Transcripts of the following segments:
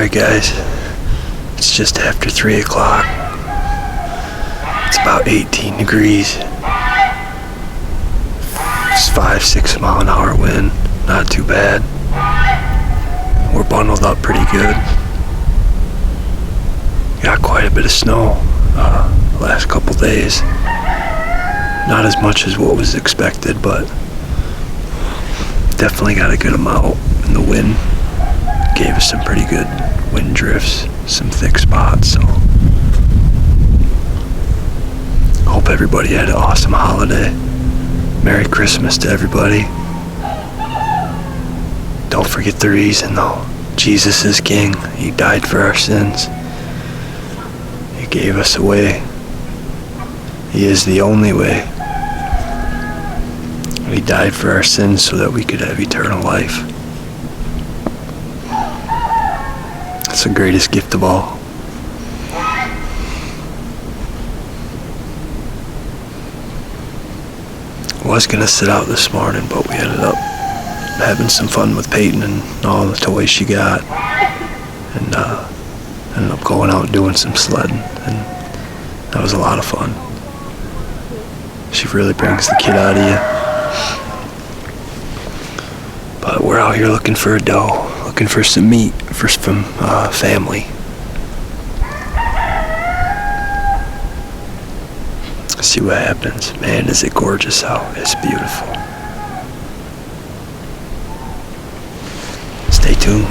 Alright guys, it's just after 3 o'clock. It's about 18 degrees. It's 5-6 mile an hour wind, not too bad. We're bundled up pretty good. Got quite a bit of snow last couple days. Not as much as what was expected, but definitely got a good amount. And the wind gave us some pretty good wind drifts, some thick spots. So hope everybody had an awesome holiday. Merry Christmas to everybody. Don't forget the reason though. Jesus is King. He died for our sins. He gave us a way. He is the only way. He died for our sins so that we could have eternal life. That's the greatest gift of all. I was gonna sit out this morning, but we ended up having some fun with Peyton and all the toys she got, and ended up going out and doing some sledding, and that was a lot of fun. She really brings the kid out of you. But we're out here looking for a doe, looking for some meat from family. See what happens. Man, is it gorgeous out. It's beautiful. Stay tuned.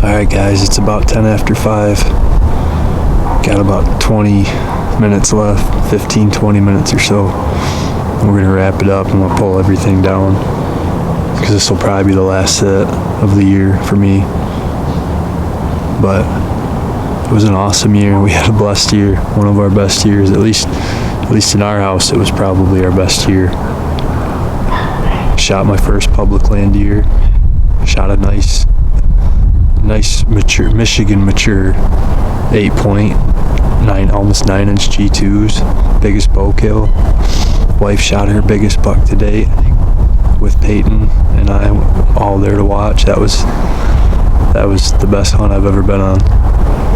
Alright guys, it's about 10 after 5. Got about 20 minutes left, 15-20 minutes or so. We're going to wrap it up and we'll pull everything down, because this will probably be the last set of the year for me. But it was an awesome year. We had a blessed year, one of our best years, at least in our house. It was probably our best year. Shot my first public land deer. Shot a nice mature Michigan mature 8.9, almost 9-inch G2s, biggest bow kill. Wife shot her biggest buck to date. with Peyton and I all there to watch. That was the best hunt I've ever been on,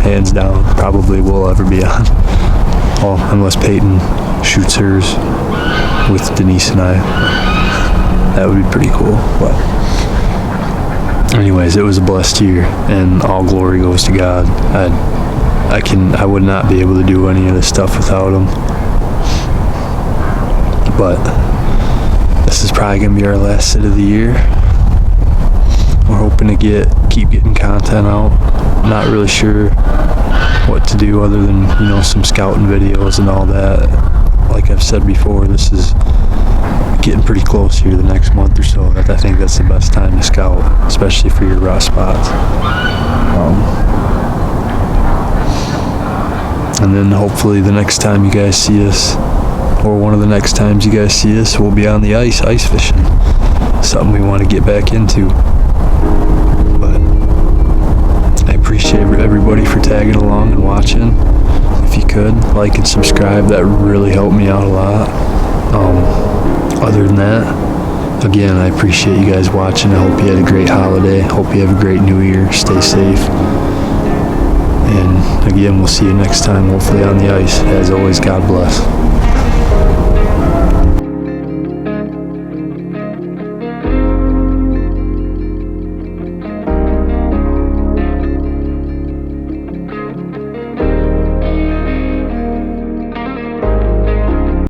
hands down. Probably will ever be on. Well, unless Peyton shoots hers with Denise and I. That would be pretty cool. But anyways, it was a blessed year, and all glory goes to God. I would not be able to do any of this stuff without him. But this is probably gonna be our last sit of the year. We're hoping to keep getting content out. Not really sure what to do other than, some scouting videos and all that. Like I've said before, this is getting pretty close here the next month or so. I think that's the best time to scout, especially for your raw spots. And then hopefully the next time you guys see us, or one of the next times you guys see us, we'll be on the ice fishing. Something we want to get back into. But I appreciate everybody for tagging along and watching. If you could, like and subscribe, that would really help me out a lot. Other than that, again, I appreciate you guys watching. I hope you had a great holiday. Hope you have a great new year. Stay safe. And again, we'll see you next time, hopefully on the ice. As always, God bless.